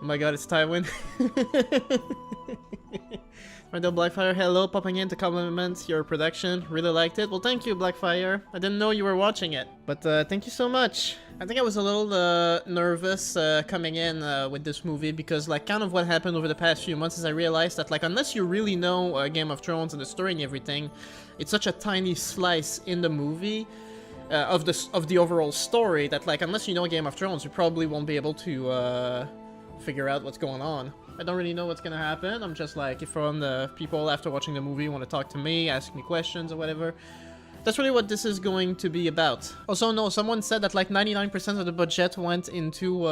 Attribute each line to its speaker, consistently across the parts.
Speaker 1: my god, it's Tywin. Randall Blackfire, hello, popping in to compliment your production. Really liked it. Well, thank you, Blackfire. I didn't know you were watching it, but thank you so much. I think I was a little nervous coming in with this movie because, like, kind of what happened over the past few months is I realized that, like, unless you really know Game of Thrones and the story and everything, it's such a tiny slice in the movie of the overall story that, like, unless you know Game of Thrones, you probably won't be able to figure out what's going on. I don't really know what's gonna happen. I'm just like, if from the people after watching the movie want to talk to me, ask me questions or whatever. That's really what this is going to be about. Also, no, someone said that like 99% of the budget went into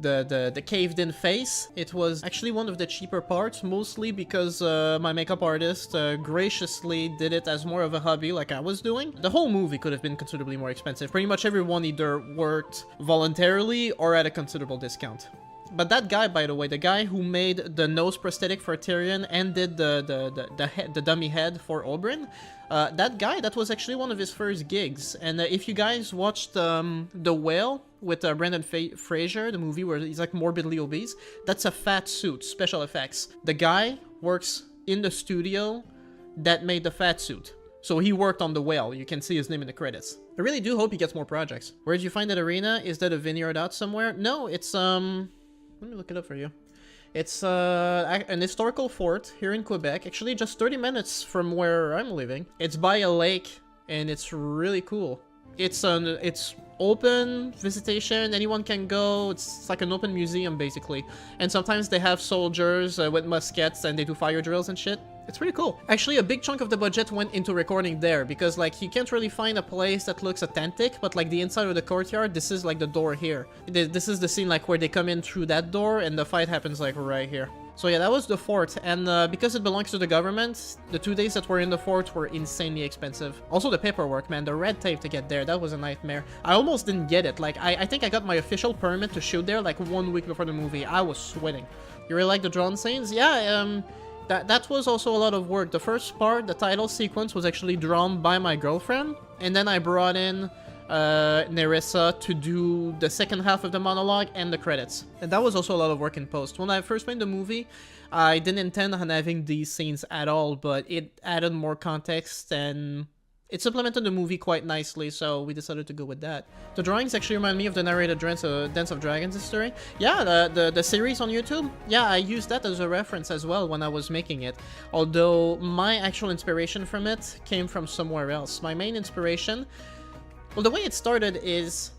Speaker 1: the caved-in face. It was actually one of the cheaper parts, mostly because my makeup artist graciously did it as more of a hobby like I was doing. The whole movie could have been considerably more expensive. Pretty much everyone either worked voluntarily or at a considerable discount. But that guy, by the way, the guy who made the nose prosthetic for Tyrion and did the dummy head for Oberyn, that was actually one of his first gigs. And if you guys watched The Whale with Brendan Fraser, the movie where he's like morbidly obese, that's a fat suit, special effects. The guy works in the studio that made the fat suit. So he worked on The Whale. You can see his name in the credits. I really do hope he gets more projects. Where did you find that arena? Is that a vineyard out somewhere? No, it's let me look it up for you. It's an historical fort here in Quebec, actually just 30 minutes from where I'm living. It's by a lake, and it's really cool. It's open visitation, anyone can go. It's like an open museum, basically. And sometimes they have soldiers with muskets, and they do fire drills and shit. It's pretty cool. Actually, a big chunk of the budget went into recording there, because, like, you can't really find a place that looks authentic, but, like, the inside of the courtyard, this is, like, the door here. This is the scene, like, where they come in through that door, and the fight happens, like, right here. So yeah, that was the fort, and because it belongs to the government, the 2 days that were in the fort were insanely expensive. Also the paperwork, man, the red tape to get there, that was a nightmare. I almost didn't get it. Like, I think I got my official permit to shoot there, like, 1 week before the movie. I was sweating. You really like the drawn scenes? Yeah, that was also a lot of work. The first part, the title sequence, was actually drawn by my girlfriend, and then I brought in Nerissa to do the second half of the monologue and the credits. And that was also a lot of work in post. When I first made the movie, I didn't intend on having these scenes at all, but it added more context and it supplemented the movie quite nicely, so we decided to go with that. The drawings actually remind me of the narrated Dance of Dragons history. Yeah, the series on YouTube. Yeah, I used that as a reference as well when I was making it. Although my actual inspiration from it came from somewhere else. My main inspiration, well, the way it started is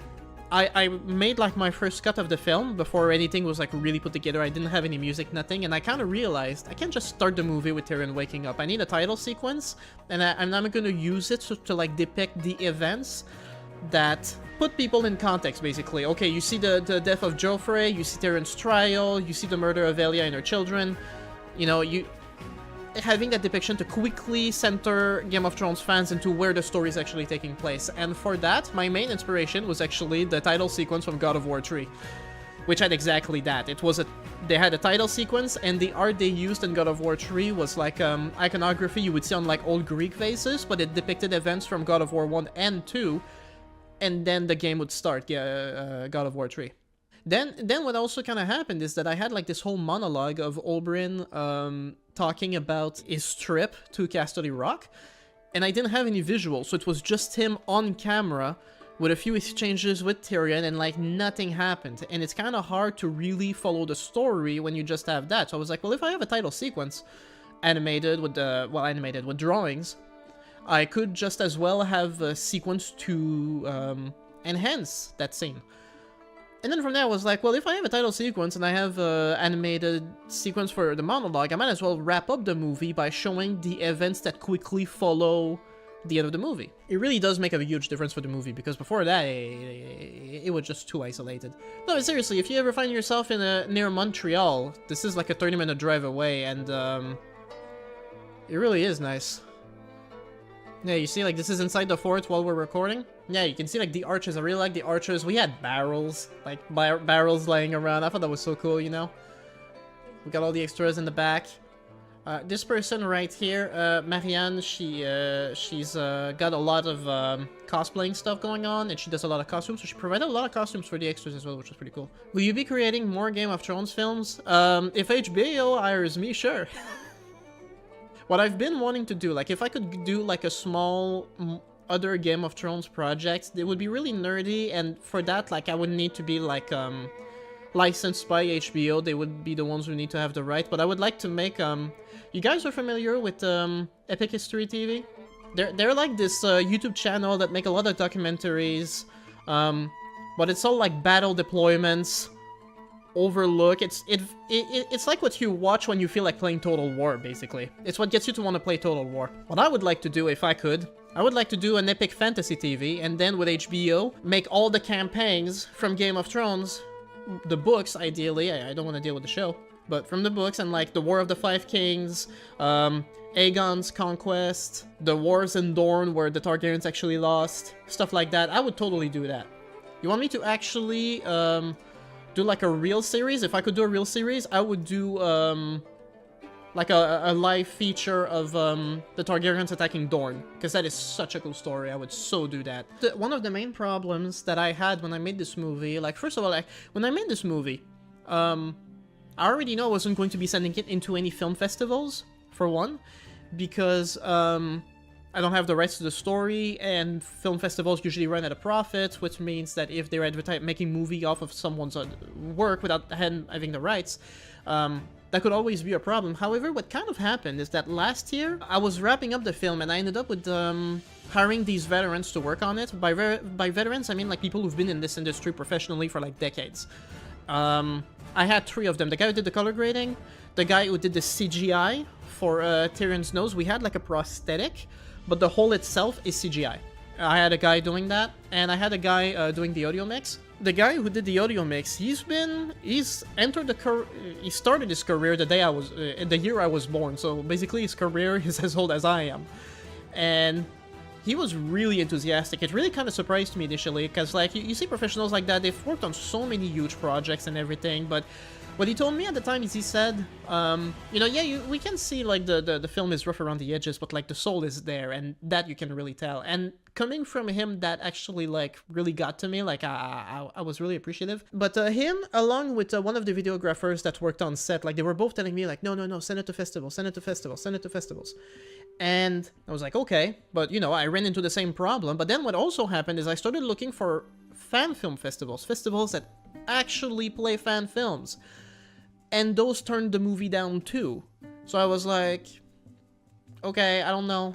Speaker 1: I made like my first cut of the film before anything was like really put together. I didn't have any music, nothing, and I kind of realized I can't just start the movie with Tyrion waking up. I need a title sequence, and I'm going to use it to like depict the events that put people in context, basically. Okay, you see the death of Joffrey, you see Tyrion's trial, you see the murder of Elia and her children. You know, having that depiction to quickly center Game of Thrones fans into where the story is actually taking place. And for that, my main inspiration was actually the title sequence from God of War 3, which had exactly that. They had a title sequence, and the art they used in God of War 3 was like iconography you would see on like old Greek vases, but it depicted events from God of War 1 and 2, and then the game would start, God of War 3. Then what also kind of happened is that I had like this whole monologue of Oberyn talking about his trip to Casterly Rock, and I didn't have any visuals, so it was just him on camera with a few exchanges with Tyrion, and like nothing happened. And it's kind of hard to really follow the story when you just have that. So I was like, well, if I have a title sequence animated with with drawings, I could just as well have a sequence to enhance that scene. And then from there I was like, well, if I have a title sequence and I have an animated sequence for the monologue, I might as well wrap up the movie by showing the events that quickly follow the end of the movie. It really does make a huge difference for the movie, because before that, it was just too isolated. No, but seriously, if you ever find yourself near Montreal, this is like a 30-minute drive away, and it really is nice. Yeah, you see, like, this is inside the fort while we're recording. Yeah, you can see, like, the arches. I really like the arches. We had barrels, like, barrels laying around. I thought that was so cool, you know? We got all the extras in the back. This person right here, Marianne, she's got a lot of cosplaying stuff going on, and she does a lot of costumes, so she provided a lot of costumes for the extras as well, which is pretty cool. Will you be creating more Game of Thrones films? If HBO hires me, sure. What I've been wanting to do, like if I could do like a small other Game of Thrones project, it would be really nerdy, and for that, like I would need to be like licensed by HBO. They would be the ones who need to have the right, but I would like to make you guys are familiar with Epic History TV? They're like this YouTube channel that make a lot of documentaries, but it's all like battle deployments, overlook. It's like what you watch when you feel like playing Total War, basically. It's what gets you to want to play Total War. What I would like to do, if I could, I would like to do an Epic Fantasy TV, and then with HBO, make all the campaigns from Game of Thrones, the books, ideally. I don't want to deal with the show, but from the books, and like the War of the Five Kings, Aegon's Conquest, the wars in Dorne where the Targaryens actually lost, stuff like that. I would totally do that. You want me to actually do like a real series? If I could do a real series, I would do like a live feature of the Targaryens attacking Dorne, because that is such a cool story. I would so do that. One of the main problems that I had when I made this movie, like first of all, like when I made this movie, I already know I wasn't going to be sending it into any film festivals, for one, because I don't have the rights to the story, and film festivals usually run at a profit, which means that if they're making movie off of someone's work without having the rights, that could always be a problem. However, what kind of happened is that last year, I was wrapping up the film, and I ended up with hiring these veterans to work on it. By veterans, I mean like people who've been in this industry professionally for like decades. I had 3 of them. The guy who did the color grading, the guy who did the CGI for Tyrion's nose. We had like a prosthetic, but the hole itself is CGI. I had a guy doing that, and I had a guy doing the audio mix. The guy who did the audio mix, he started his career the year I was born, so basically his career is as old as I am. And he was really enthusiastic. It really kind of surprised me initially, because like, you see professionals like that, they've worked on so many huge projects and everything, but what he told me at the time is he said, you know, yeah, we can see like the film is rough around the edges, but like the soul is there, and that you can really tell. And coming from him, that actually like really got to me. Like I was really appreciative. But him, along with one of the videographers that worked on set, like they were both telling me like, no, send it to festivals, send it to festivals, send it to festivals. And I was like, okay, but you know, I ran into the same problem. But then what also happened is I started looking for fan film festivals that actually play fan films. And those turned the movie down too. So I was like, okay, I don't know.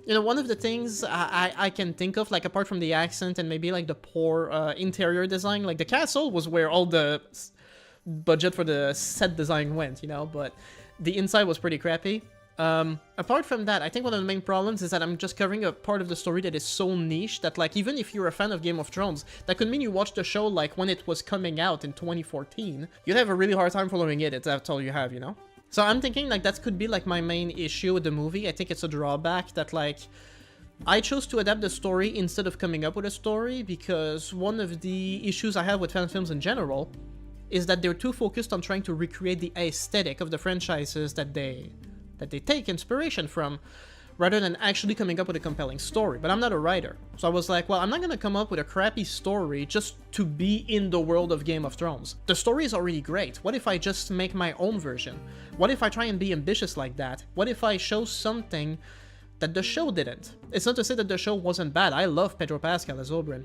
Speaker 1: You know, one of the things I can think of, like apart from the accent and maybe like the poor interior design, like the castle was where all the budget for the set design went, you know, but the inside was pretty crappy. Apart from that, I think one of the main problems is that I'm just covering a part of the story that is so niche that like even if you're a fan of Game of Thrones, that could mean you watched the show like when it was coming out in 2014. You'd have a really hard time following it if that's all you have, you know? So I'm thinking like that could be like my main issue with the movie. I think it's a drawback that like I chose to adapt the story instead of coming up with a story, because one of the issues I have with fan films in general is that they're too focused on trying to recreate the aesthetic of the franchises that they take inspiration from, rather than actually coming up with a compelling story. But I'm not a writer, so I was like, well, I'm not gonna come up with a crappy story just to be in the world of Game of Thrones. The story is already great. What if I just make my own version? What if I try and be ambitious like that? What if I show something that the show didn't? It's not to say that the show wasn't bad. I love Pedro Pascal as Oberyn.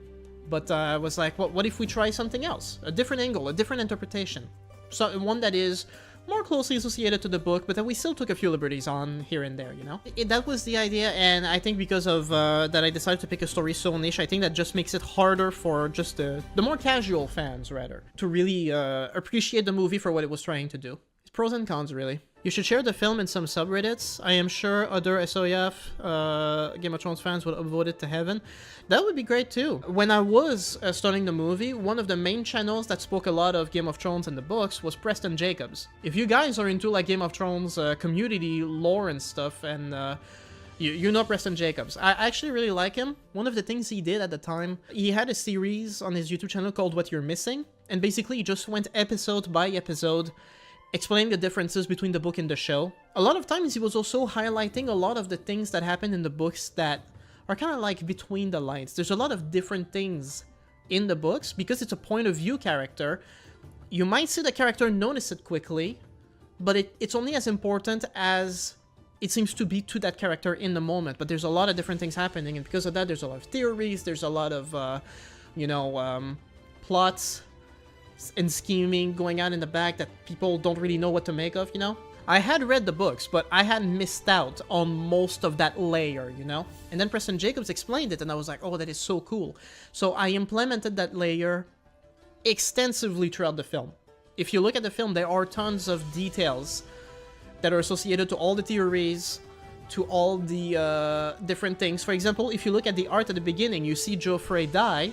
Speaker 1: But I was like, what if we try something else? A different angle, a different interpretation. So one that is more closely associated to the book, but that we still took a few liberties on here and there, you know? That was the idea, and I think because of that I decided to pick a story so niche, I think that just makes it harder for just the more casual fans, rather, to really appreciate the movie for what it was trying to do. It's pros and cons, really. You should share the film in some subreddits. I am sure other SOYF Game of Thrones fans would upvote it to heaven. That would be great too. When I was starting the movie, one of the main channels that spoke a lot of Game of Thrones and the books was Preston Jacobs. If you guys are into like Game of Thrones community lore and stuff, and you know Preston Jacobs. I actually really like him. One of the things he did at the time, he had a series on his YouTube channel called What You're Missing, and basically he just went episode by episode explaining the differences between the book and the show. A lot of times he was also highlighting a lot of the things that happen in the books that are kind of like between the lines. There's a lot of different things in the books because it's a point of view character. You might see the character notice it quickly, but it's only as important as it seems to be to that character in the moment. But there's a lot of different things happening, and because of that, there's a lot of theories, there's a lot of, plots and scheming going on in the back that people don't really know what to make of, you know? I had read the books, but I had missed out on most of that layer, you know? And then Preston Jacobs explained it, and I was like, oh, that is so cool. So I implemented that layer extensively throughout the film. If you look at the film, there are tons of details that are associated to all the theories, to all the different things. For example, if you look at the art at the beginning, you see Joffrey die,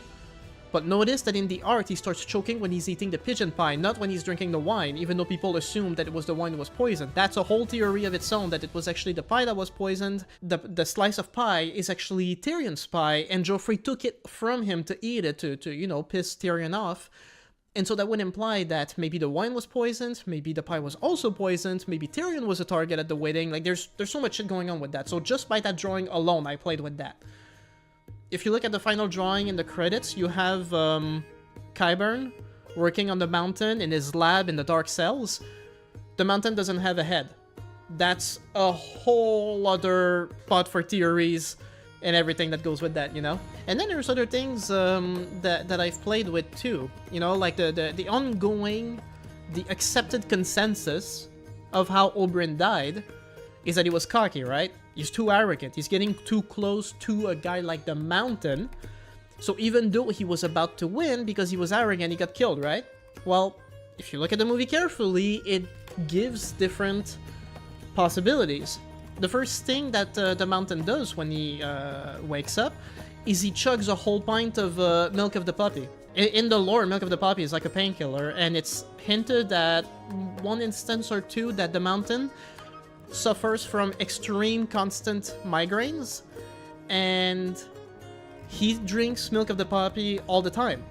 Speaker 1: but notice that in the art, he starts choking when he's eating the pigeon pie, not when he's drinking the wine, even though people assume that it was the wine that was poisoned. That's a whole theory of its own, that it was actually the pie that was poisoned. The slice of pie is actually Tyrion's pie, and Joffrey took it from him to eat it, to you know, piss Tyrion off. And so that would imply that maybe the wine was poisoned, maybe the pie was also poisoned, maybe Tyrion was a target at the wedding. Like, there's so much shit going on with that. So just by that drawing alone, I played with that. If you look at the final drawing in the credits, you have Qyburn working on the mountain in his lab in the dark cells. The mountain doesn't have a head. That's a whole other pot for theories and everything that goes with that, you know? And then there's other things that I've played with too, you know, like the ongoing, the accepted consensus of how Oberyn died is that he was cocky, right? He's too arrogant. He's getting too close to a guy like the Mountain. So even though he was about to win because he was arrogant, he got killed, right? Well, if you look at the movie carefully, it gives different possibilities. The first thing that the Mountain does when he wakes up is he chugs a whole pint of milk of the puppy. In the lore, milk of the puppy is like a painkiller, and it's hinted at one instance or two that the Mountain suffers from extreme constant migraines, and he drinks milk of the poppy all the time.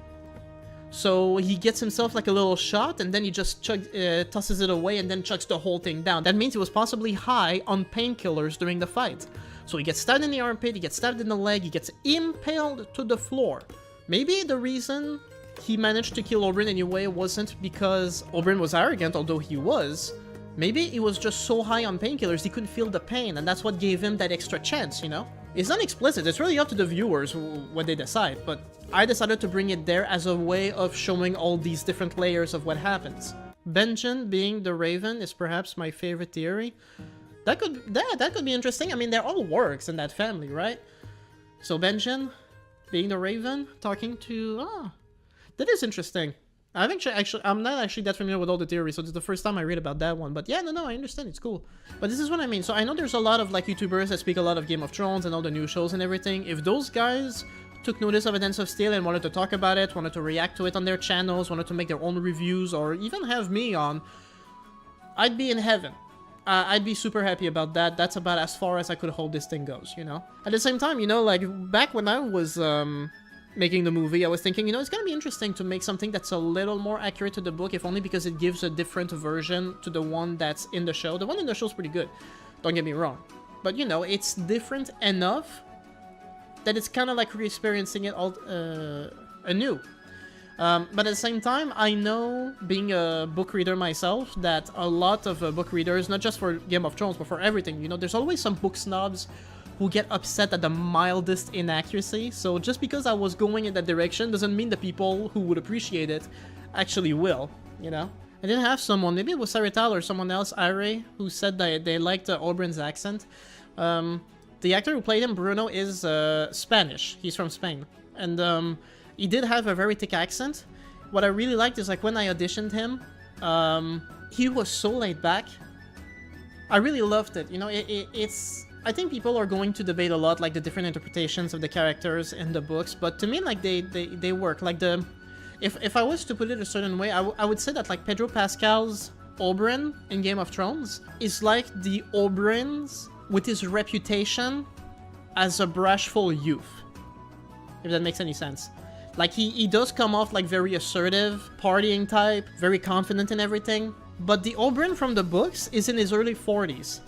Speaker 1: So he gets himself like a little shot, and then he just tosses it away and then chugs the whole thing down. That means he was possibly high on painkillers during the fight. So he gets stabbed in the armpit, he gets stabbed in the leg, he gets impaled to the floor. Maybe the reason he managed to kill Oberyn anyway wasn't because Oberyn was arrogant, although he was. Maybe he was just so high on painkillers he couldn't feel the pain, and that's what gave him that extra chance, you know? It's not explicit, it's really up to the viewers what they decide, but I decided to bring it there as a way of showing all these different layers of what happens. Benjen being the Raven is perhaps my favorite theory. That could be interesting. I mean, they're all works in that family, right? So Benjen being the Raven, talking to... that is interesting. I'm not actually that familiar with all the theories, so it's the first time I read about that one. But yeah, no, I understand, it's cool. But this is what I mean. So I know there's a lot of like YouTubers that speak a lot of Game of Thrones and all the new shows and everything. If those guys took notice of A Dance of Steel and wanted to talk about it, wanted to react to it on their channels, wanted to make their own reviews, or even have me on, I'd be in heaven. I'd be super happy about that. That's about as far as I could hope this thing goes, you know? At the same time, you know, like, back when I was, making the movie, I was thinking, you know, it's gonna be interesting to make something that's a little more accurate to the book, if only because it gives a different version to the one that's in the show. The one in the show is pretty good, don't get me wrong. But, you know, it's different enough that it's kind of like re-experiencing it all anew. But at the same time, I know, being a book reader myself, that a lot of book readers, not just for Game of Thrones, but for everything, you know, there's always some book snobs who get upset at the mildest inaccuracy. So just because I was going in that direction doesn't mean the people who would appreciate it actually will, you know? I did have someone, maybe it was Sarita or someone else, Ire, who said that they liked Oberyn's accent. The actor who played him, Bruno, is Spanish. He's from Spain. And he did have a very thick accent. What I really liked is, like, when I auditioned him, he was so laid back. I really loved it. You know, it's... I think people are going to debate a lot, like, the different interpretations of the characters in the books, but to me, like, they work. Like, if I was to put it a certain way, I would say that, like, Pedro Pascal's Oberyn in Game of Thrones is like the Oberyns with his reputation as a bashful youth, if that makes any sense. Like, he does come off like very assertive, partying type, very confident in everything, But the Oberyn from the books is in his early 40s.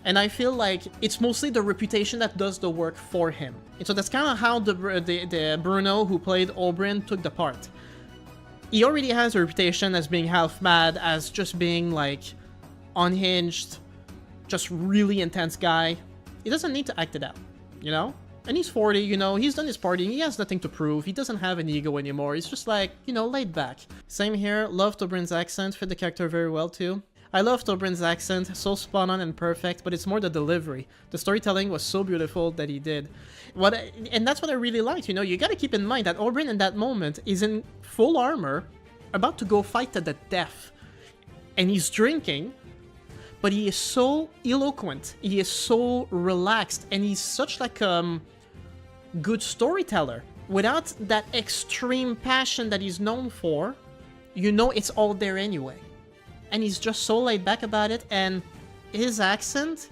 Speaker 1: And I feel like it's mostly the reputation that does the work for him. And so that's kind of how the Bruno who played Oberyn took the part. He already has a reputation as being half mad, as just being like unhinged, just really intense guy. He doesn't need to act it out, you know? And he's 40, you know, he's done his partying, he has nothing to prove, he doesn't have an ego anymore, he's just like, you know, laid back. Same here, loved Oberyn's accent, fit the character very well too. I loved Oberyn's accent, so spot on and perfect, but it's more the delivery. The storytelling was so beautiful that he did. And that's what I really liked, you know, you gotta keep in mind that Oberyn in that moment is in full armor, about to go fight to the death. And he's drinking, but he is so eloquent, he is so relaxed, and he's such like good storyteller. Without that extreme passion that he's known for, you know it's all there anyway. And he's just so laid back about it, and his accent,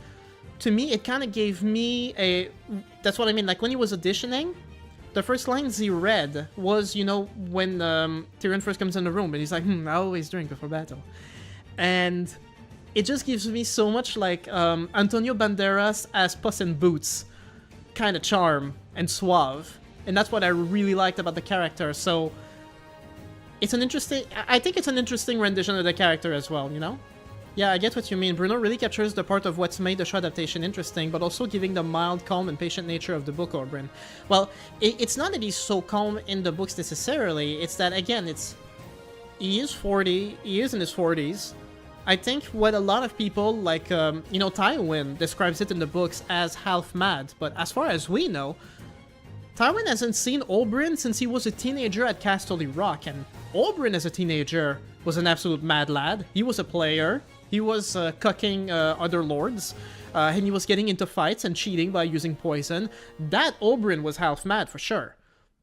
Speaker 1: to me, it kind of gave me a... That's what I mean, like when he was auditioning, the first lines he read was, you know, when Tyrion first comes in the room, and he's like, I always drink before battle. And it just gives me so much like Antonio Banderas as Puss in Boots kind of charm and suave. And that's what I really liked about the character, so... It's an interesting... I think it's an interesting rendition of the character as well, you know? Yeah, I get what you mean. Bruno really captures the part of what's made the show adaptation interesting, but also giving the mild, calm, and patient nature of the book Oberyn. Well, it's not that he's so calm in the books necessarily, it's that, again, it's... He is 40, he is in his 40s. I think what a lot of people, like, you know, Tywin describes it in the books as half-mad, but as far as we know, Tywin hasn't seen Oberyn since he was a teenager at Castle Rock, and Oberyn as a teenager was an absolute mad lad. He was a player, he was cucking other lords, and he was getting into fights and cheating by using poison. That Oberyn was half mad for sure.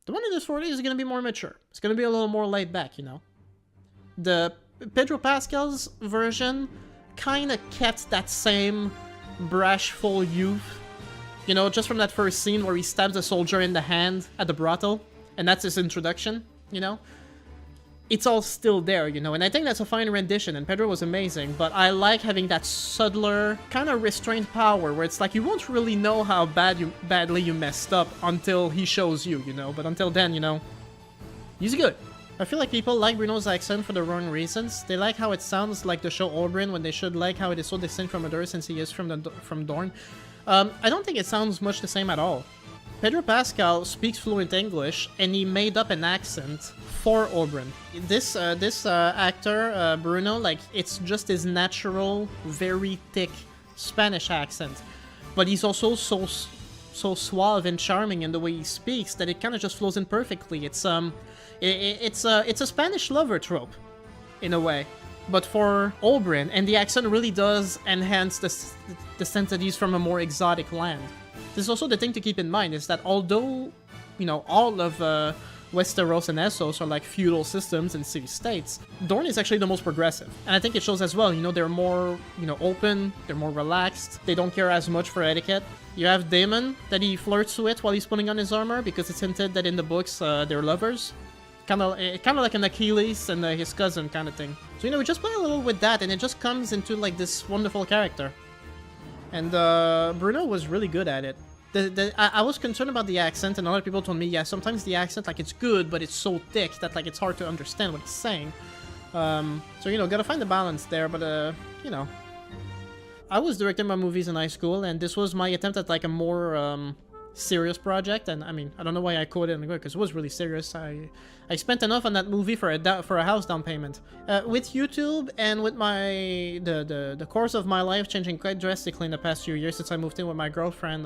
Speaker 1: The one in his 40s is going to be more mature. It's going to be a little more laid back, you know. The Pedro Pascal's version kind of kept that same brashful youth. You know, just from that first scene where he stabs a soldier in the hand at the brothel, and that's his introduction, you know? It's all still there, you know, and I think that's a fine rendition, and Pedro was amazing, but I like having that subtler, kind of restrained power, where it's like you won't really know how badly you messed up until he shows you, you know? But until then, you know, he's good. I feel like people like Bruno's accent for the wrong reasons. They like how it sounds like the show Oberyn, when they should like how it is so distinct from others since he is from Dorne. I don't think it sounds much the same at all. Pedro Pascal speaks fluent English, and he made up an accent for Oberyn. This actor, Bruno, like, it's just his natural, very thick Spanish accent. But he's also so suave and charming in the way he speaks that it kind of just flows in perfectly. It's a Spanish lover trope, in a way. But for Oberyn, and the accent really does enhance the sense that he's from a more exotic land. This is also the thing to keep in mind, is that although, you know, all of Westeros and Essos are like feudal systems and city-states, Dorne is actually the most progressive. And I think it shows as well, you know, they're more, you know, open, they're more relaxed, they don't care as much for etiquette. You have Daemon that he flirts with while he's putting on his armor, because it's hinted that in the books they're lovers. Kind of like an Achilles and his cousin kind of thing. So, you know, we just play a little with that, and it just comes into, like, this wonderful character. And Bruno was really good at it. I was concerned about the accent, and other people told me, yeah, sometimes the accent, like, it's good, but it's so thick that, like, it's hard to understand what he's saying. So, you know, gotta find the balance there, but, you know. I was directing my movies in high school, and this was my attempt at, like, a more, serious project, and I mean, I don't know why I quoted it because it was really serious. I spent enough on that movie for a house down payment. With YouTube and with the course of my life changing quite drastically in the past few years since I moved in with my girlfriend,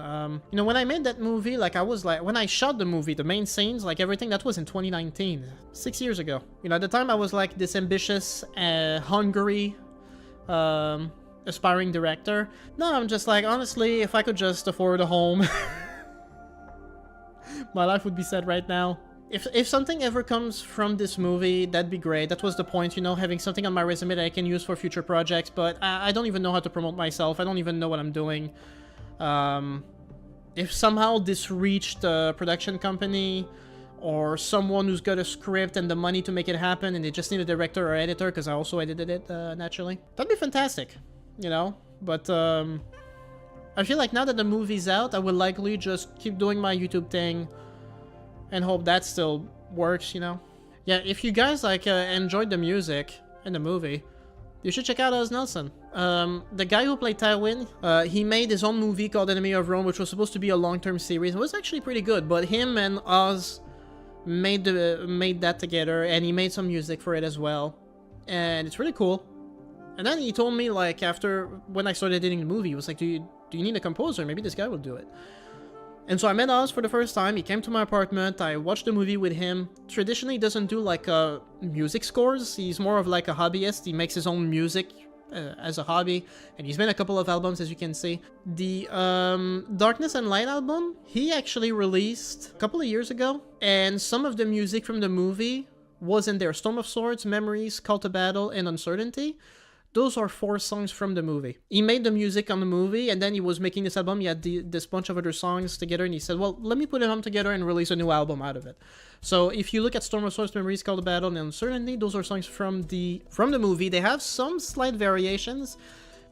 Speaker 1: you know, when I made that movie, like, I was like, when I shot the movie, the main scenes, like everything, that was in 2019, 6 years ago. You know, at the time I was like this ambitious, hungry, aspiring director. Now I'm just like, honestly, if I could just afford a home, my life would be set right now. If something ever comes from this movie, that'd be great. That was the point, you know, having something on my resume that I can use for future projects, but I don't even know how to promote myself. I don't even know what I'm doing. If somehow this reached a production company or someone who's got a script and the money to make it happen and they just need a director or editor, because I also edited it naturally. That'd be fantastic, you know? But I feel like now that the movie's out, I will likely just keep doing my YouTube thing and hope that still works, you know? Yeah, if you guys like enjoyed the music in the movie, you should check out Oz Nelson. The guy who played Tywin, he made his own movie called Enemy of Rome, which was supposed to be a long-term series. It was actually pretty good, but him and Oz made that together, and he made some music for it as well, and it's really cool. And then he told me, like, after when I started editing the movie, he was like, do you need a composer? Maybe this guy will do it. And so I met Oz for the first time. He came to my apartment. I watched the movie with him. Traditionally, he doesn't do like music scores. He's more of like a hobbyist. He makes his own music as a hobby, and he's made a couple of albums, as you can see. The Darkness and Light album, he actually released a couple of years ago, and some of the music from the movie was in there. Storm of Swords, Memories, Call to Battle, and Uncertainty. Those are 4 songs from the movie. He made the music on the movie, and then he was making this album. He had this bunch of other songs together, and he said, well, let me put them together and release a new album out of it. So if you look at Storm of Swords, Memories, Call to Battle, and Uncertainty, those are songs from the movie. They have some slight variations,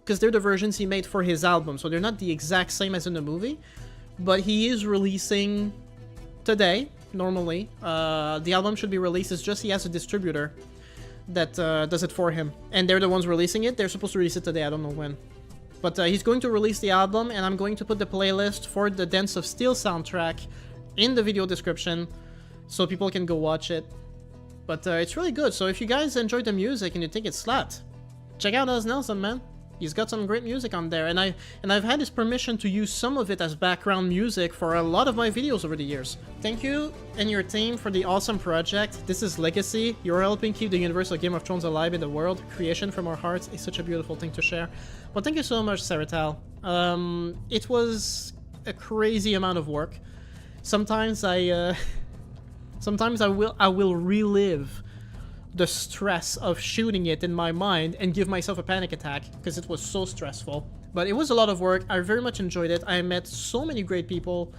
Speaker 1: because they're the versions he made for his album, so they're not the exact same as in the movie. But he is releasing today, normally. The album should be released. It's just he has a distributor that does it for him, and they're the ones releasing it. They're supposed to release it today, I don't know when, but he's going to release the album, and I'm going to put the playlist for the Dance of Steel soundtrack in the video description so people can go watch it. But it's really good, so if you guys enjoyed the music and you think it's slapped, check out Oz Nelson, man. He's got some great music on there, and I've had his permission to use some of it as background music for a lot of my videos over the years. Thank you and your team for the awesome project. This is Legacy. You're helping keep the universe of Game of Thrones alive in the world. Creation from our hearts is such a beautiful thing to share. Well, thank you so much, Saratal. It was a crazy amount of work. Sometimes I will relive the stress of shooting it in my mind and give myself a panic attack because it was so stressful. But it was a lot of work. I very much enjoyed it. I met so many great people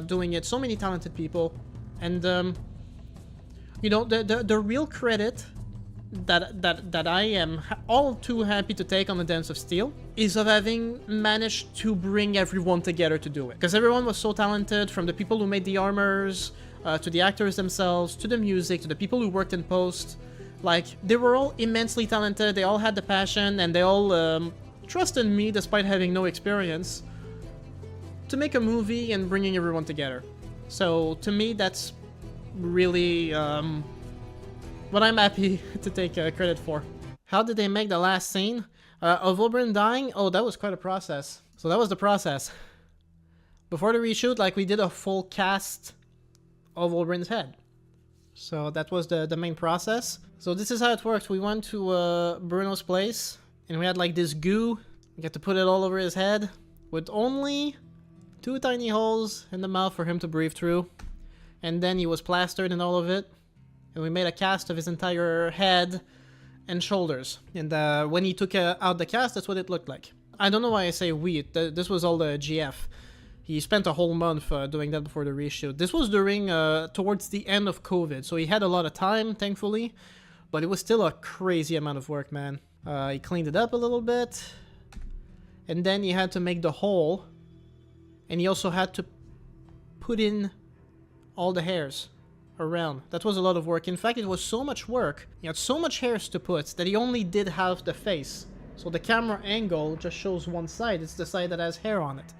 Speaker 1: doing it, so many talented people, and you know, the real credit that I am all too happy to take on the Dance of Steel is of having managed to bring everyone together to do it, because everyone was so talented, from the people who made the armors to the actors themselves, to the music, to the people who worked in post. Like, they were all immensely talented, they all had the passion, and they all trusted me, despite having no experience, to make a movie and bringing everyone together. So, to me, that's really what I'm happy to take credit for. How did they make the last scene? Of Oberyn dying? Oh, that was quite a process. So that was the process. Before the reshoot, like, we did a full cast of Oberyn's head. So that was the main process. So this is how it worked. We went to Bruno's place, and we had like this goo. We got to put it all over his head, with only 2 tiny holes in the mouth for him to breathe through. And then he was plastered in all of it. And we made a cast of his entire head and shoulders. And when he took out the cast, that's what it looked like. I don't know why I say we. This was all the GF. He spent a whole month doing that before the reshoot. This was during, towards the end of COVID, so he had a lot of time, thankfully, but it was still a crazy amount of work, man. He cleaned it up a little bit, and then he had to make the hole, and he also had to put in all the hairs around. That was a lot of work. In fact, it was so much work, he had so much hairs to put, that he only did half the face. So the camera angle just shows one side, it's the side that has hair on it.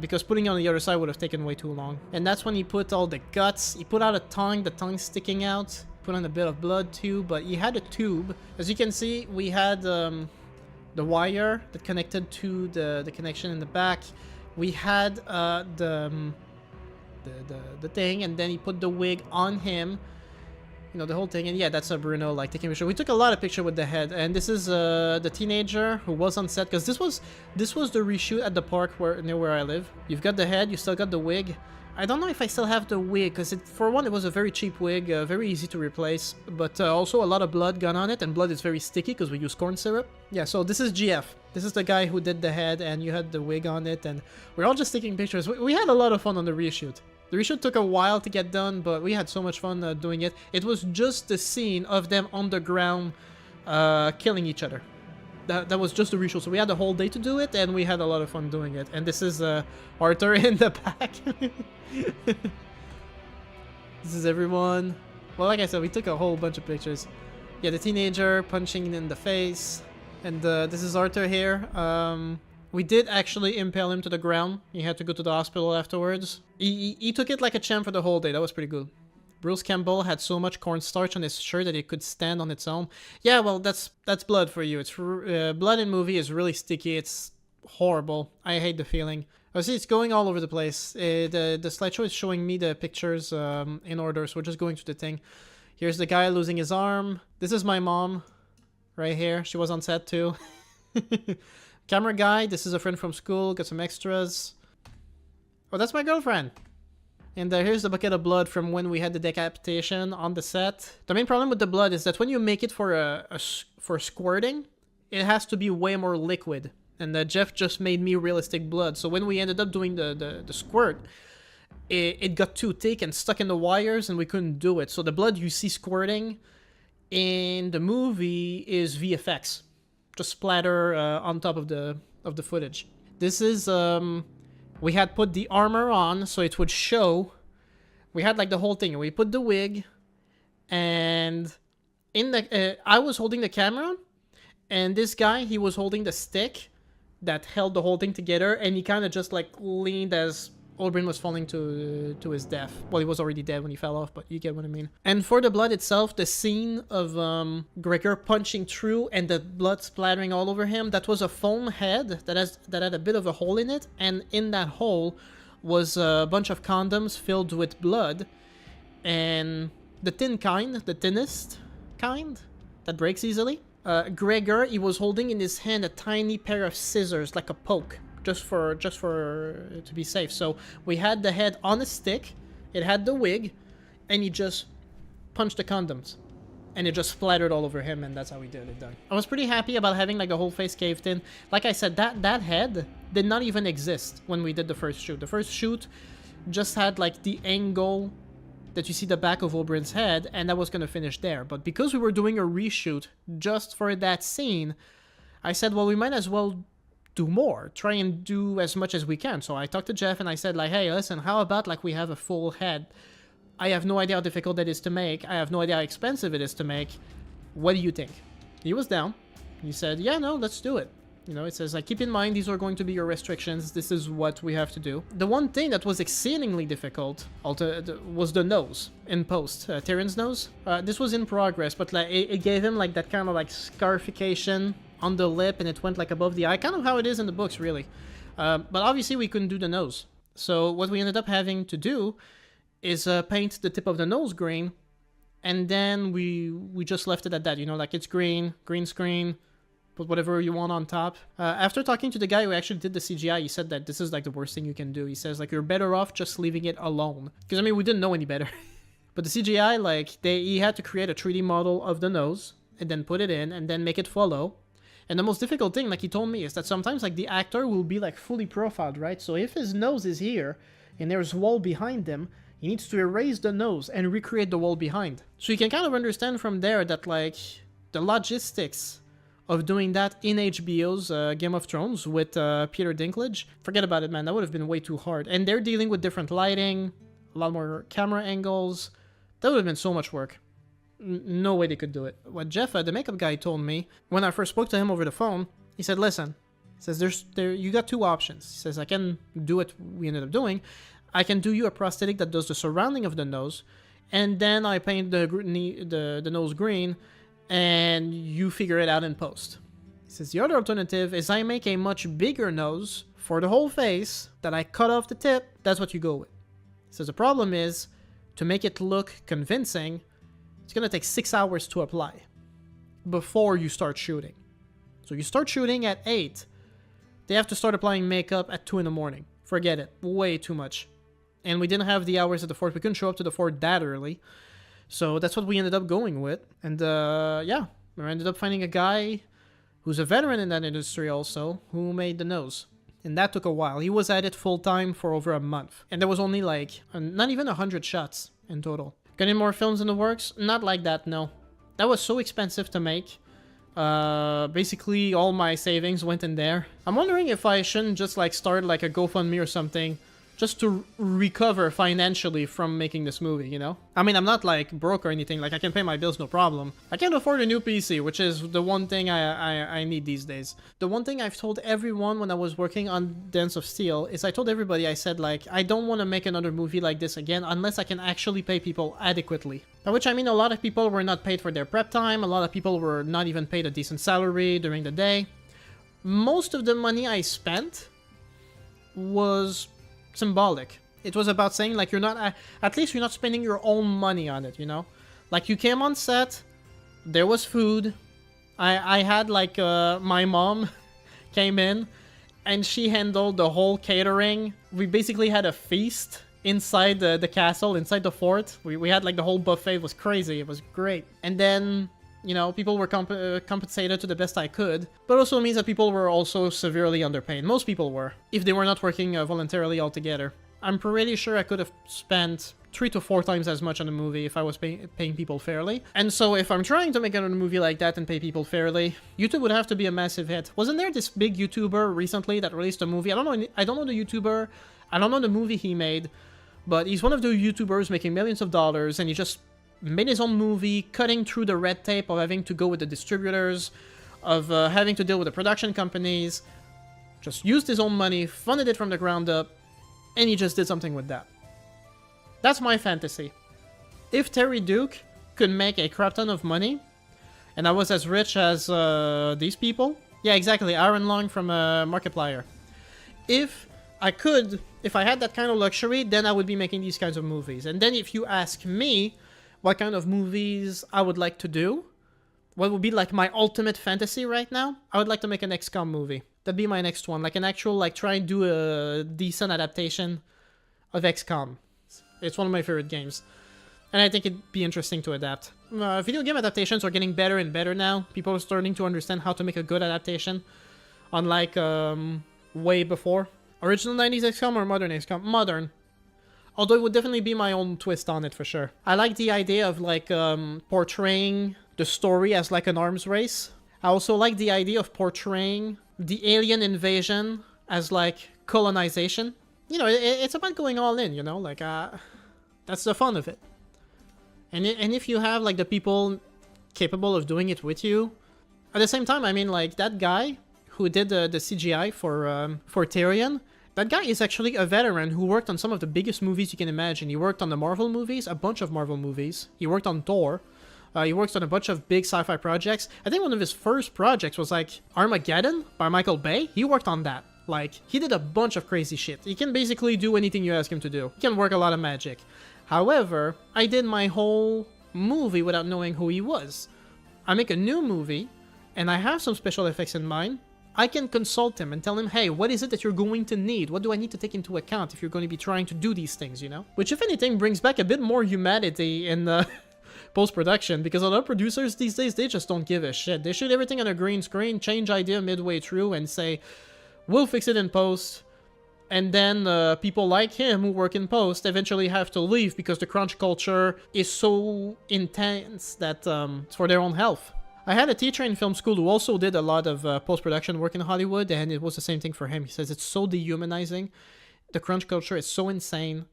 Speaker 1: Because putting it on the other side would have taken way too long. And that's when he put all the guts. He put out a tongue, the tongue sticking out. Put on a bit of blood too, but he had a tube. As you can see, we had the wire that connected to the connection in the back. We had the thing, and then he put the wig on him. You know, the whole thing. And yeah, that's Bruno, like, taking a picture. We took a lot of pictures with the head, and this is the teenager who was on set, because this was the reshoot at the park near where I live. You've got the head, you still got the wig. I don't know if I still have the wig, because for one, it was a very cheap wig, very easy to replace, but also a lot of blood gone on it, and blood is very sticky because we use corn syrup. Yeah, so this is GF. This is the guy who did the head, and you had the wig on it, and we're all just taking pictures. We had a lot of fun on the reshoot. The reshoot took a while to get done, but we had so much fun doing it. It was just the scene of them on the ground killing each other. That was just the reshoot. So we had the whole day to do it, and we had a lot of fun doing it. And this is Arthur in the back. This is everyone. Well, like I said, we took a whole bunch of pictures. Yeah, the teenager punching in the face. And this is Arthur here. We did actually impale him to the ground. He had to go to the hospital afterwards. He took it like a champ for the whole day. That was pretty good. Bruce Campbell had so much cornstarch on his shirt that it could stand on its own. Yeah, well, that's blood for you. It's blood in movie is really sticky. It's horrible. I hate the feeling. Oh, see, it's going all over the place. The slideshow is showing me the pictures in order, so we're just going through the thing. Here's the guy losing his arm. This is my mom right here. She was on set too. Camera guy, this is a friend from school. Got some extras. Oh, that's my girlfriend. And here's the bucket of blood from when we had the decapitation on the set. The main problem with the blood is that when you make it for squirting, it has to be way more liquid. And Jeff just made me realistic blood. So when we ended up doing the squirt, it got too thick and stuck in the wires and we couldn't do it. So the blood you see squirting in the movie is VFX. Just splatter on top of the footage. This is... we had put the armor on so it would show. We had like the whole thing. We put the wig, and in the I was holding the camera, and this guy, he was holding the stick that held the whole thing together, and he kind of just like leaned as Oberyn was falling to his death. Well, he was already dead when he fell off, but you get what I mean. And for the blood itself, the scene of Gregor punching through and the blood splattering all over him, that was a foam head that had a bit of a hole in it, and in that hole was a bunch of condoms filled with blood, and the thin kind, the thinnest kind, that breaks easily. Gregor, he was holding in his hand a tiny pair of scissors, like a poke. Just for to be safe. So we had the head on a stick, it had the wig, and he just punched the condoms, and it just splattered all over him, and that's how we did it done. I was pretty happy about having like the whole face caved in. Like I said, that head did not even exist when we did the first shoot. The first shoot just had like the angle that you see the back of Oberyn's head, and that was gonna finish there. But because we were doing a reshoot just for that scene, I said, well, we might as well do more, try and do as much as we can. So I talked to Jeff and I said like, hey, listen, how about like we have a full head? I have no idea how difficult that is to make. I have no idea how expensive it is to make. What do you think? He was down. He said, yeah, no, let's do it. You know, it says like, keep in mind, these are going to be your restrictions. This is what we have to do. The one thing that was exceedingly difficult was the nose in post. Tyrion's nose. This was in progress, but like it gave him like that kind of like scarification on the lip, and it went like above the eye, kind of how it is in the books, really. But obviously we couldn't do the nose. So what we ended up having to do is paint the tip of the nose green, and then we just left it at that, you know, like it's green screen, put whatever you want on top. After talking to the guy who actually did the CGI, he said that this is like the worst thing you can do. He says like, you're better off just leaving it alone. Because I mean, we didn't know any better. But the CGI, like he had to create a 3D model of the nose, and then put it in, and then make it follow. And the most difficult thing, like he told me, is that sometimes like the actor will be like fully profiled, right? So if his nose is here and there's a wall behind him, he needs to erase the nose and recreate the wall behind. So you can kind of understand from there that like the logistics of doing that in HBO's Game of Thrones with Peter Dinklage, forget about it, man. That would have been way too hard. And they're dealing with different lighting, a lot more camera angles. That would have been so much work. No way they could do it. What Jeff, the makeup guy, told me when I first spoke to him over the phone, he said, listen, he says, you got two options. He says, I can do what we ended up doing. I can do you a prosthetic that does the surrounding of the nose, and then I paint the nose green, and you figure it out in post. He says, the other alternative is I make a much bigger nose for the whole face that I cut off the tip. That's what you go with. He says, the problem is, to make it look convincing, it's going to take 6 hours to apply before you start shooting. So you start shooting at 8. They have to start applying makeup at 2 in the morning. Forget it. Way too much. And we didn't have the hours at the fort. We couldn't show up to the fort that early. So that's what we ended up going with. And yeah, we ended up finding a guy who's a veteran in that industry also, who made the nose. and that took a while. He was at it full-time for over a month, and there was only like not even 100 shots in total. Got any more films in the works? Not like that, no. That was so expensive to make. Basically all my savings went in there. I'm wondering if I shouldn't just like start like a GoFundMe or something just to recover financially from making this movie, you know? I mean, I'm not like broke or anything, like I can pay my bills, no problem. I can't afford a new PC, which is the one thing I need these days. The one thing I've told everyone when I was working on Dance of Steel is I told everybody, I said like, I don't want to make another movie like this again unless I can actually pay people adequately. By which I mean a lot of people were not paid for their prep time, a lot of people were not even paid a decent salary during the day. Most of the money I spent was symbolic. It was about saying like you're not, at least you're not spending your own money on it, you know? Like you came on set, there was food, I had like my mom came in and she handled the whole catering. We basically had a feast inside the castle, inside the fort. We had like the whole buffet. It was crazy, it was great. And then, you know, people were compensated to the best I could, but also means that people were also severely underpaid. Most people were, if they were not working voluntarily altogether. I'm pretty sure I could have spent 3 to 4 times as much on a movie if I was paying people fairly. And so if I'm trying to make another movie like that and pay people fairly, YouTube would have to be a massive hit. Wasn't there this big YouTuber recently that released a movie? I don't know the YouTuber, I don't know the movie he made, but he's one of the YouTubers making millions of dollars, and he just made his own movie, cutting through the red tape of having to go with the distributors, of having to deal with the production companies, just used his own money, funded it from the ground up, and he just did something with that. That's my fantasy. If Terry Duke could make a crap ton of money, and I was as rich as these people, yeah, exactly, Aaron Long from Markiplier. If I had that kind of luxury, then I would be making these kinds of movies. And then if you ask me what kind of movies I would like to do, what would be like my ultimate fantasy right now, I would like to make an XCOM movie. That'd be my next one, like an actual, like try and do a decent adaptation of XCOM. It's one of my favorite games, and I think it'd be interesting to adapt. Video game adaptations are getting better and better now. People are starting to understand how to make a good adaptation, unlike way before. Original 90s XCOM or modern XCOM? Modern. Although it would definitely be my own twist on it for sure. I like the idea of like portraying the story as like an arms race. I also like the idea of portraying the alien invasion as like colonization. You know, it's about going all in, you know, like that's the fun of it. And if you have like the people capable of doing it with you, at the same time, I mean, like that guy who did the CGI for Tyrion, that guy is actually a veteran who worked on some of the biggest movies you can imagine. He worked on the Marvel movies, a bunch of Marvel movies. He worked on Thor. He worked on a bunch of big sci-fi projects. I think one of his first projects was like Armageddon by Michael Bay. He worked on that. Like, he did a bunch of crazy shit. He can basically do anything you ask him to do. He can work a lot of magic. However, I did my whole movie without knowing who he was. I make a new movie, and I have some special effects in mind. I can consult him and tell him, hey, what is it that you're going to need? What do I need to take into account if you're going to be trying to do these things, you know? Which, if anything, brings back a bit more humanity in post-production, because a lot of producers these days, they just don't give a shit. They shoot everything on a green screen, change idea midway through, and say, we'll fix it in post. And then people like him who work in post eventually have to leave because the crunch culture is so intense that it's for their own health. I had a teacher in film school who also did a lot of post-production work in Hollywood, and it was the same thing for him. He says it's so dehumanizing. The crunch culture is so insane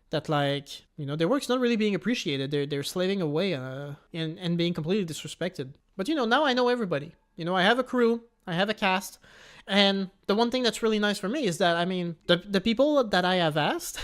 Speaker 1: that, like, you know, their work's not really being appreciated. They're slaving away and being completely disrespected. But, you know, now I know everybody. You know, I have a crew, I have a cast, and the one thing that's really nice for me is that, I mean, the people that I have asked,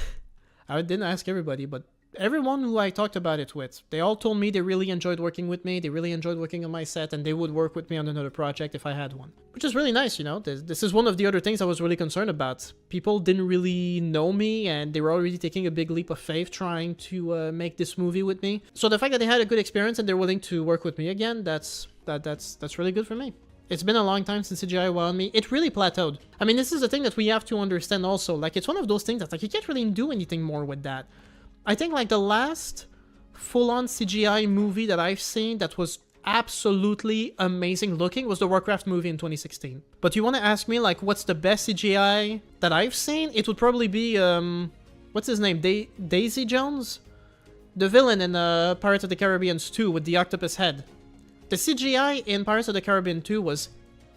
Speaker 1: I didn't ask everybody, but everyone who I talked about it with, they all told me they really enjoyed working with me, they really enjoyed working on my set, and they would work with me on another project if I had one. Which is really nice, you know? This is one of the other things I was really concerned about. People didn't really know me, and they were already taking a big leap of faith trying to make this movie with me. So the fact that they had a good experience and they're willing to work with me again, that's really good for me. It's been a long time since CGI wowed me. It really plateaued. I mean, this is the thing that we have to understand also. Like, it's one of those things that's like, you can't really do anything more with that. I think like the last full-on CGI movie that I've seen that was absolutely amazing looking was the Warcraft movie in 2016. But you want to ask me, like, what's the best CGI that I've seen? It would probably be, what's his name? Daisy Jones? The villain in Pirates of the Caribbean 2 with the octopus head. The CGI in Pirates of the Caribbean 2 was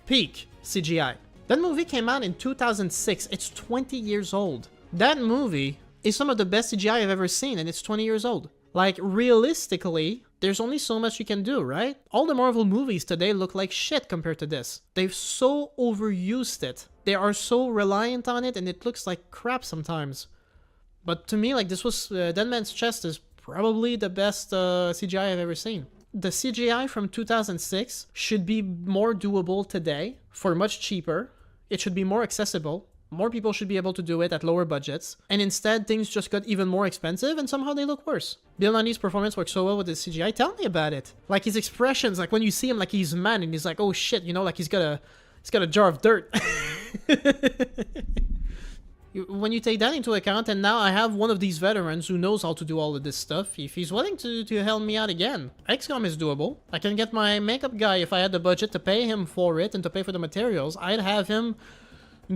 Speaker 1: peak CGI. That movie came out in 2006. It's 20 years old. That movie is some of the best CGI I've ever seen, and it's 20 years old. Like, realistically, there's only so much you can do, right? All the Marvel movies today look like shit compared to this. They've so overused it. They are so reliant on it, and it looks like crap sometimes. But to me, like, this was... Dead Man's Chest is probably the best CGI I've ever seen. The CGI from 2006 should be more doable today for much cheaper. It should be more accessible. More people should be able to do it at lower budgets. And instead, things just got even more expensive and somehow they look worse. Bill Nighy's performance works so well with his CGI. Tell me about it. Like his expressions, like when you see him, like he's mad and he's like, oh shit, you know, like he's got a jar of dirt. When you take that into account, and now I have one of these veterans who knows how to do all of this stuff, if he's willing to help me out again. XCOM is doable. I can get my makeup guy, if I had the budget to pay him for it and to pay for the materials, I'd have him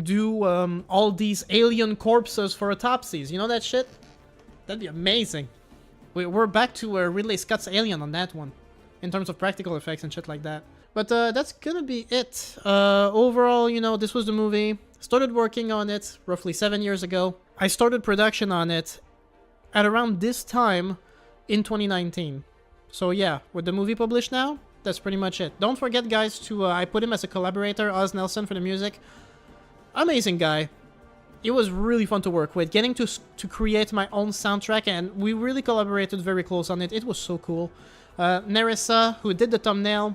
Speaker 1: do all these alien corpses for autopsies. You know that shit? That'd be amazing. We're back to Ridley Scott's Alien on that one, in terms of practical effects and shit like that. But that's gonna be it. Overall, you know, this was the movie. Started working on it roughly 7 years ago. I started production on it at around this time in 2019. So yeah, with the movie published now, that's pretty much it. Don't forget, guys, to I put him as a collaborator, Oz Nelson, for the music. Amazing guy. It was really fun to work with, getting to create my own soundtrack, and we really collaborated very close on it. It was so cool. Nerissa, who did the thumbnail.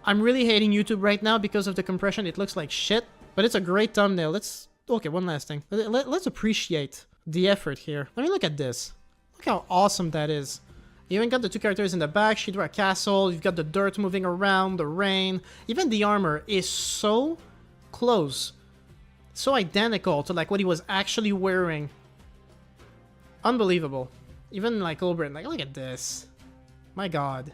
Speaker 1: I'm really hating YouTube right now because of the compression. It looks like shit, but it's a great thumbnail. Okay, one last thing. Let's appreciate the effort here. I mean, look at this. Look how awesome that is. You even got the two characters in the back, Shidra Castle, you've got the dirt moving around, the rain. Even the armor is so close. So identical to like what he was actually wearing. Unbelievable. Even like Oberyn, like look at this. My god.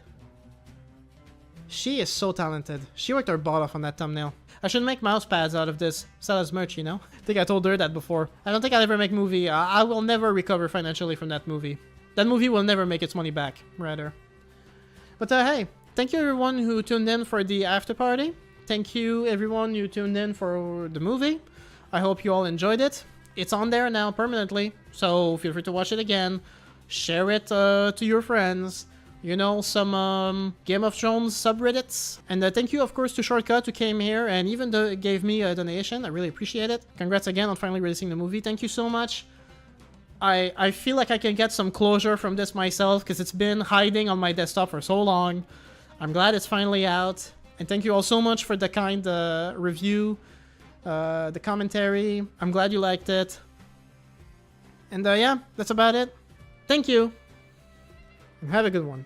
Speaker 1: She is so talented. She worked her butt off on that thumbnail. I should make mouse pads out of this. Sell as merch, you know? I think I told her that before. I don't think I'll ever make movie. I will never recover financially from that movie. That movie will never make its money back, rather. But hey, thank you everyone who tuned in for the after party. Thank you everyone who tuned in for the movie. I hope you all enjoyed it. It's on there now permanently, so feel free to watch it again. Share it to your friends. You know, some Game of Thrones subreddits. And thank you, of course, to Shortcut who came here and even gave me a donation. I really appreciate it. Congrats again on finally releasing the movie. Thank you so much. I feel like I can get some closure from this myself because it's been hiding on my desktop for so long. I'm glad it's finally out. And thank you all so much for the kind review, the commentary. I'm glad you liked it. And yeah, that's about it. Thank you. And have a good one.